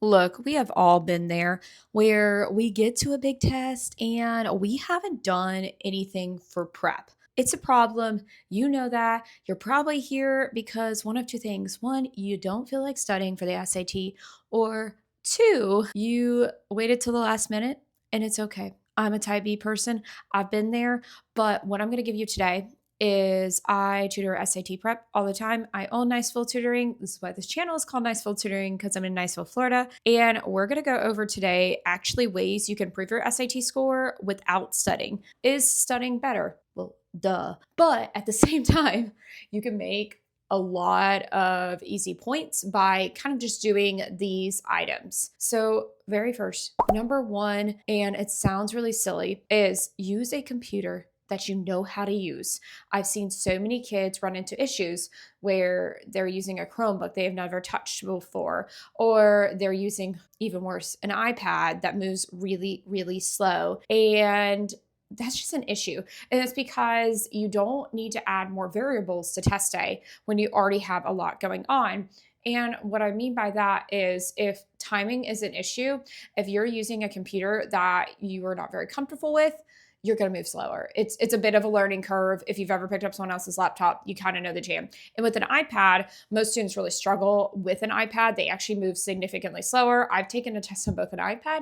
Look, we have all been there where we get to a big test and we haven't done anything for prep. It's a problem. You know that. You're probably here because one of two things. One, you don't feel like studying for the SAT, or two, you waited till the last minute and it's okay. I'm a type B person. I've been there. But what I'm going to give you today is I tutor SAT prep all the time. I own Niceville Tutoring. This is why this channel is called Niceville Tutoring, because I'm in Niceville, Florida. And we're going to go over today actually ways you can improve your SAT score without studying. Is studying better? Well, duh. But at the same time, you can make a lot of easy points by kind of just doing these items. So very first, number one, and it sounds really silly, is use a computer that you know how to use. I've seen so many kids run into issues where they're using a Chromebook they have never touched before, or they're using, even worse, an iPad that moves really, really slow. And that's just an issue. And it's because you don't need to add more variables to test day when you already have a lot going on. And what I mean by that is if timing is an issue, if you're using a computer that you are not very comfortable with, you're going to move slower. It's a bit of a learning curve. If you've ever picked up someone else's laptop, you kind of know the jam. And with an iPad, most students really struggle with an iPad. They actually move significantly slower. I've taken a test on both an iPad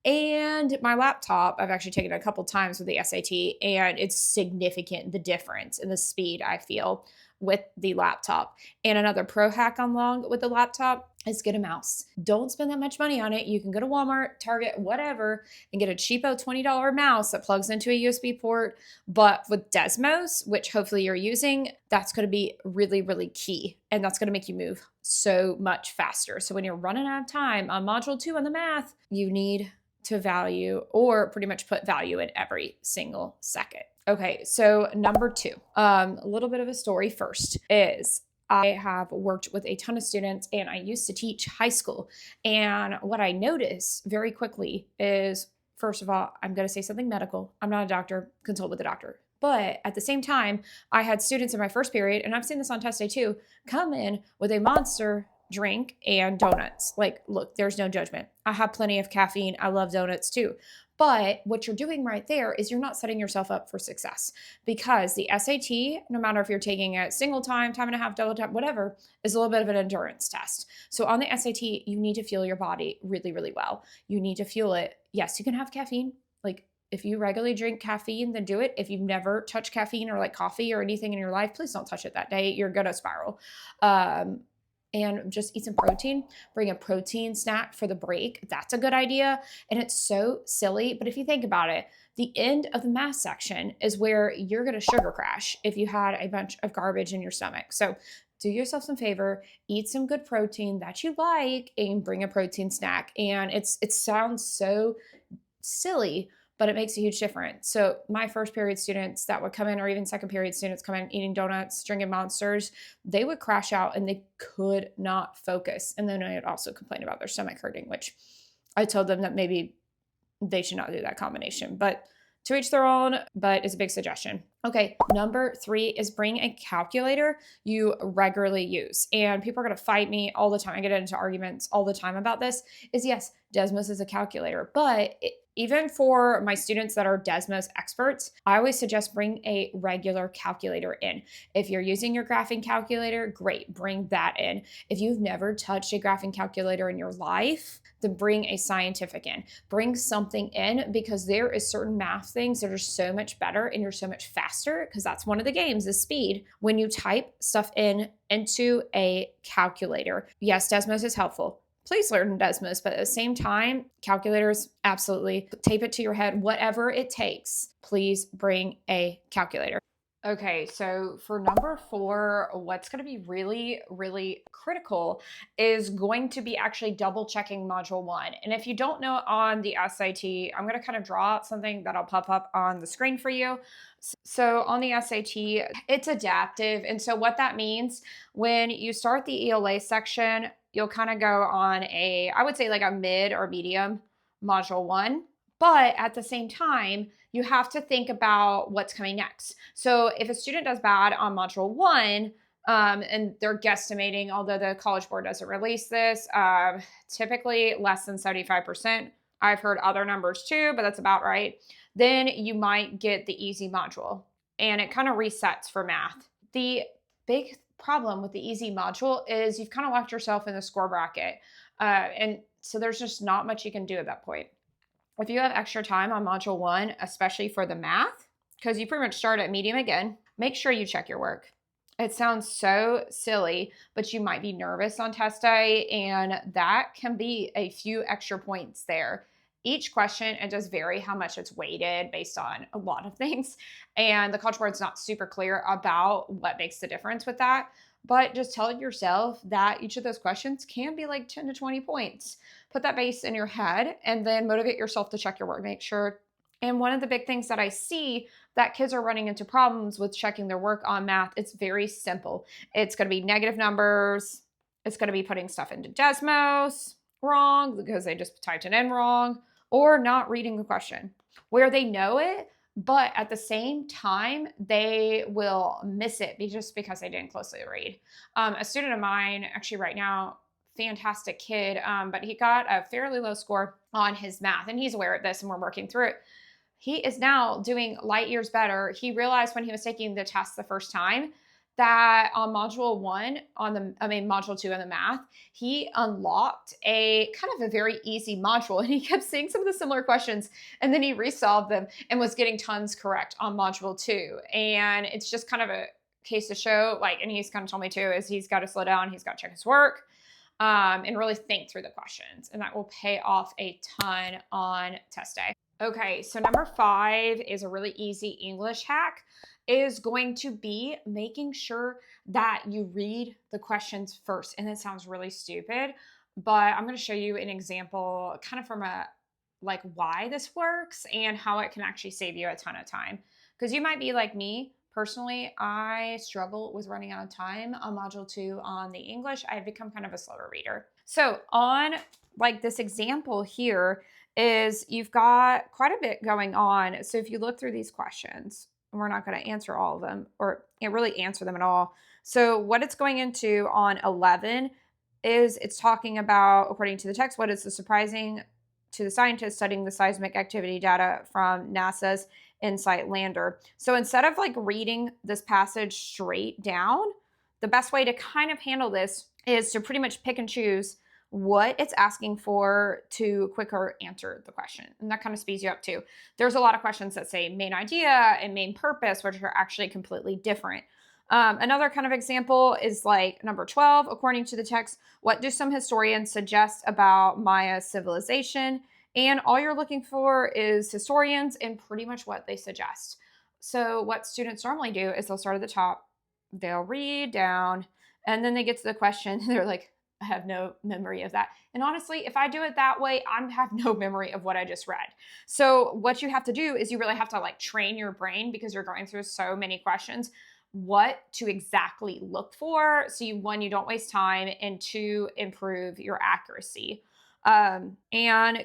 and my laptop. I've actually taken it a couple times with the SAT, and it's significant, the difference in the speed I feel with the laptop. And another pro hack along with the laptop is get a mouse. Don't spend that much money on it. You can go to Walmart, Target, whatever, and get a cheapo $20 mouse that plugs into a USB port. But with Desmos, which hopefully you're using, that's going to be really, really key. And that's going to make you move so much faster. So when you're running out of time on module 2 on the math, you need to value, or pretty much put value in every single second. Okay, so number 2, a little bit of a story first is I have worked with a ton of students and I used to teach high school. And what I noticed very quickly is, first of all, I'm going to say something medical. I'm not a doctor, consult with a doctor. But at the same time, I had students in my first period, and I've seen this on test day too, come in with a monster drink and donuts. Like, look, there's no judgment. I have plenty of caffeine. I love donuts too. But what you're doing right there is you're not setting yourself up for success, because the SAT, no matter if you're taking it single time, time and a half, double time, whatever, is a little bit of an endurance test. So on the SAT, you need to feel your body really, really well. You need to fuel it. Yes, you can have caffeine. Like, if you regularly drink caffeine, then do it. If you've never touched caffeine or like coffee or anything in your life, please don't touch it that day. You're going to spiral. And just eat some protein. Bring a protein snack for the break. That's a good idea. And it's so silly, but if you think about it, the end of the math section is where you're going to sugar crash if you had a bunch of garbage in your stomach. So do yourself some favor, eat some good protein that you like, and bring a protein snack. And it sounds so silly, but it makes a huge difference. So my first period students that would come in, or even second period students come in eating donuts, drinking monsters, they would crash out and they could not focus. And then I would also complain about their stomach hurting, which I told them that maybe they should not do that combination. But to each their own, but it's a big suggestion. Okay, number 3 is bring a calculator you regularly use. And people are going to fight me all the time. I get into arguments all the time about this. Is yes, Desmos is a calculator, but even for my students that are Desmos experts, I always suggest bring a regular calculator in. If you're using your graphing calculator, great, bring that in. If you've never touched a graphing calculator in your life, then bring a scientific in. Bring something in, because there is certain math things that are so much better and you're so much faster, because that's one of the games is speed. When you type stuff in into a calculator, yes, Desmos is helpful. Please learn Desmos, but at the same time, calculators, absolutely. Tape it to your head, whatever it takes. Please bring a calculator. Okay, so for number 4, what's going to be really, really critical is going to be actually double checking module 1. And if you don't know on the SAT, I'm going to kind of draw out something that'll pop up on the screen for you. So on the SAT, it's adaptive. And so what that means, when you start the ELA section, you'll kind of go on I would say like a mid or medium module 1. But at the same time, you have to think about what's coming next. So if a student does bad on module 1, And they're guesstimating, although the College Board doesn't release this, typically less than 75%. I've heard other numbers too, but that's about right. Then you might get the easy module, and it kind of resets for math. The big problem with the easy module is you've kind of left yourself in the score bracket. And so there's just not much you can do at that point. If you have extra time on module 1, especially for the math, because you pretty much start at medium again, make sure you check your work. It sounds so silly, but you might be nervous on test day, and that can be a few extra points there. Each question, it does vary how much it's weighted based on a lot of things. And the College Board's not super clear about what makes the difference with that. But just tell yourself that each of those questions can be like 10 to 20 points. Put that base in your head and then motivate yourself to check your work. Make sure. And one of the big things that I see that kids are running into problems with checking their work on math, it's very simple. It's going to be negative numbers. It's going to be putting stuff into Desmos wrong because they just typed it in wrong, or not reading the question where they know it, but at the same time, they will miss it just because they didn't closely read. A student of mine, actually right now, fantastic kid, but he got a fairly low score on his math, and he's aware of this, and we're working through it. He is now doing light years better. He realized when he was taking the test the first time that on module 1, module 2 on the math, he unlocked a kind of a very easy module, and he kept seeing some of the similar questions, and then he resolved them and was getting tons correct on module 2. And it's just kind of a case to show, like, and he's kind of told me too, is he's got to slow down, he's got to check his work, and really think through the questions, and that will pay off a ton on test day. Okay, so number 5 is a really easy English hack, is going to be making sure that you read the questions first. And it sounds really stupid, but I'm going to show you an example kind of from a like why this works and how it can actually save you a ton of time. Because you might be like me. Personally, I struggle with running out of time on module 2 on the English. I've become kind of a slower reader. So on like this example here is you've got quite a bit going on. So if you look through these questions, and we're not going to answer all of them or really answer them at all. So what it's going into on 11 is it's talking about, according to the text, what is the surprising to the scientists studying the seismic activity data from NASA's InSight lander. So instead of like reading this passage straight down, the best way to kind of handle this is to pretty much pick and choose what it's asking for to quicker answer the question. And that kind of speeds you up too. There's a lot of questions that say main idea and main purpose, which are actually completely different. Another kind of example is like number 12, according to the text, what do some historians suggest about Maya civilization? And all you're looking for is historians and pretty much what they suggest. So what students normally do is they'll start at the top, they'll read down, and then they get to the question, and they're like, I have no memory of that. And honestly, if I do it that way, I have no memory of what I just read. So what you have to do is you really have to like train your brain, because you're going through so many questions, what to exactly look for. So you, 1, you don't waste time, and 2, improve your accuracy. And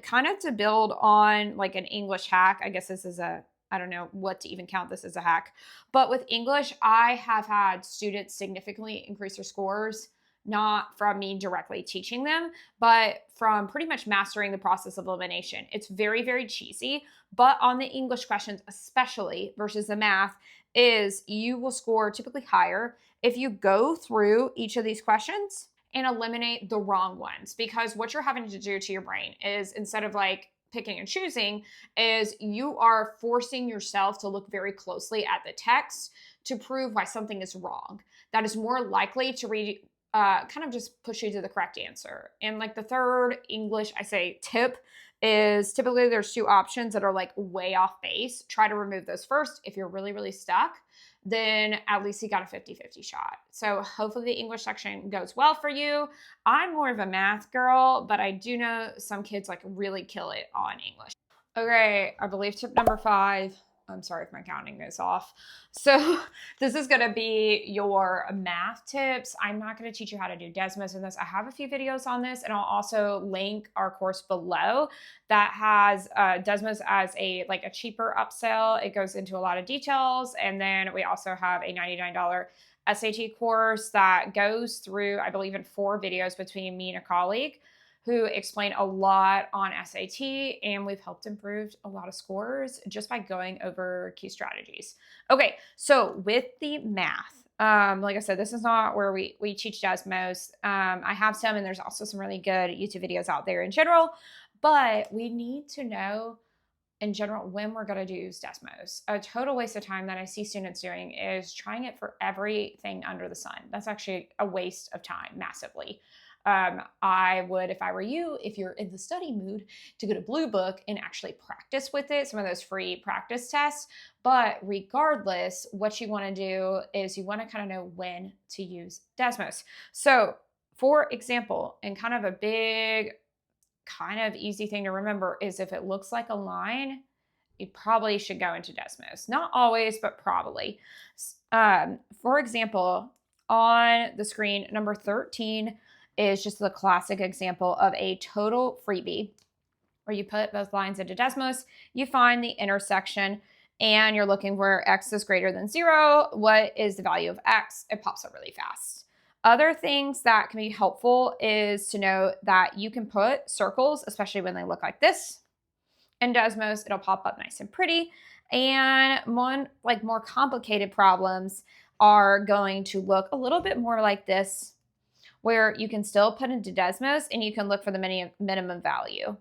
kind of to build on like an English hack, I guess this is I don't know what to even count this as a hack, but with English, I have had students significantly increase their scores, not from me directly teaching them, but from pretty much mastering the process of elimination. It's very, very cheesy, but on the English questions, especially versus the math, is you will score typically higher if you go through each of these questions and eliminate the wrong ones. Because what you're having to do to your brain is, instead of like picking and choosing, is you are forcing yourself to look very closely at the text to prove why something is wrong. That is more likely to read kind of just push you to the correct answer. And like the third English, I say tip, is typically there's 2 options that are like way off base. Try to remove those first. If you're really, really stuck, then at least you got a 50-50 shot. So hopefully the English section goes well for you. I'm more of a math girl, but I do know some kids like really kill it on English. Okay, I believe tip number 5. I'm sorry if my counting is off. So this is going to be your math tips. I'm not going to teach you how to do Desmos in this. I have a few videos on this, and I'll also link our course below that has Desmos as a cheaper upsell. It goes into a lot of details. And then we also have a $99 SAT course that goes through, I believe, in 4 videos between me and a colleague who explain a lot on SAT, and we've helped improve a lot of scores just by going over key strategies. Okay, so with the math, like I said, this is not where we teach Desmos. I have some, and there's also some really good YouTube videos out there in general, but we need to know in general when we're going to use Desmos. A total waste of time that I see students doing is trying it for everything under the sun. That's actually a waste of time massively. I would, if I were you, if you're in the study mood, to go to Blue Book and actually practice with it, some of those free practice tests. But regardless, what you want to do is you want to kind of know when to use Desmos. So, for example, and kind of a big, kind of easy thing to remember is if it looks like a line, you probably should go into Desmos. Not always, but probably. For example, on the screen, number 13 is just the classic example of a total freebie where you put both lines into Desmos, you find the intersection, and you're looking where x is greater than 0. What is the value of x? It pops up really fast. Other things that can be helpful is to know that you can put circles, especially when they look like this. In Desmos, it'll pop up nice and pretty. And more complicated problems are going to look a little bit more like this, where you can still put into Desmos and you can look for the minimum value.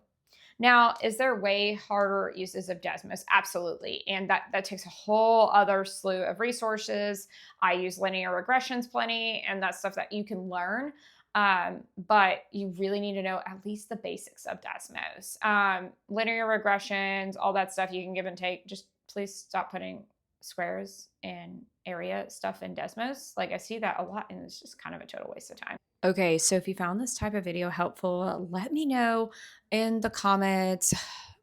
Now, is there way harder uses of Desmos? Absolutely. And that takes a whole other slew of resources. I use linear regressions plenty, and that's stuff that you can learn. But you really need to know at least the basics of Desmos. Linear regressions, all that stuff you can give and take. Just please stop putting squares and area stuff in Desmos. Like, I see that a lot, and it's just kind of a total waste of time. Okay, so if you found this type of video helpful, let me know in the comments.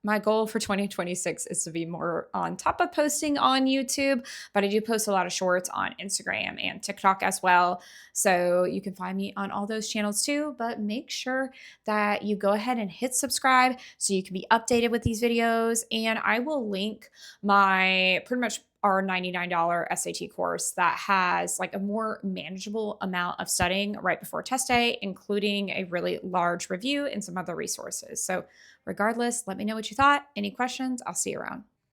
My goal for 2026 is to be more on top of posting on YouTube, but I do post a lot of shorts on Instagram and TikTok as well. So you can find me on all those channels too, but make sure that you go ahead and hit subscribe so you can be updated with these videos. And I will link my pretty much our $99 SAT course that has like a more manageable amount of studying right before test day, including a really large review and some other resources. So regardless, let me know what you thought. Any questions? I'll see you around.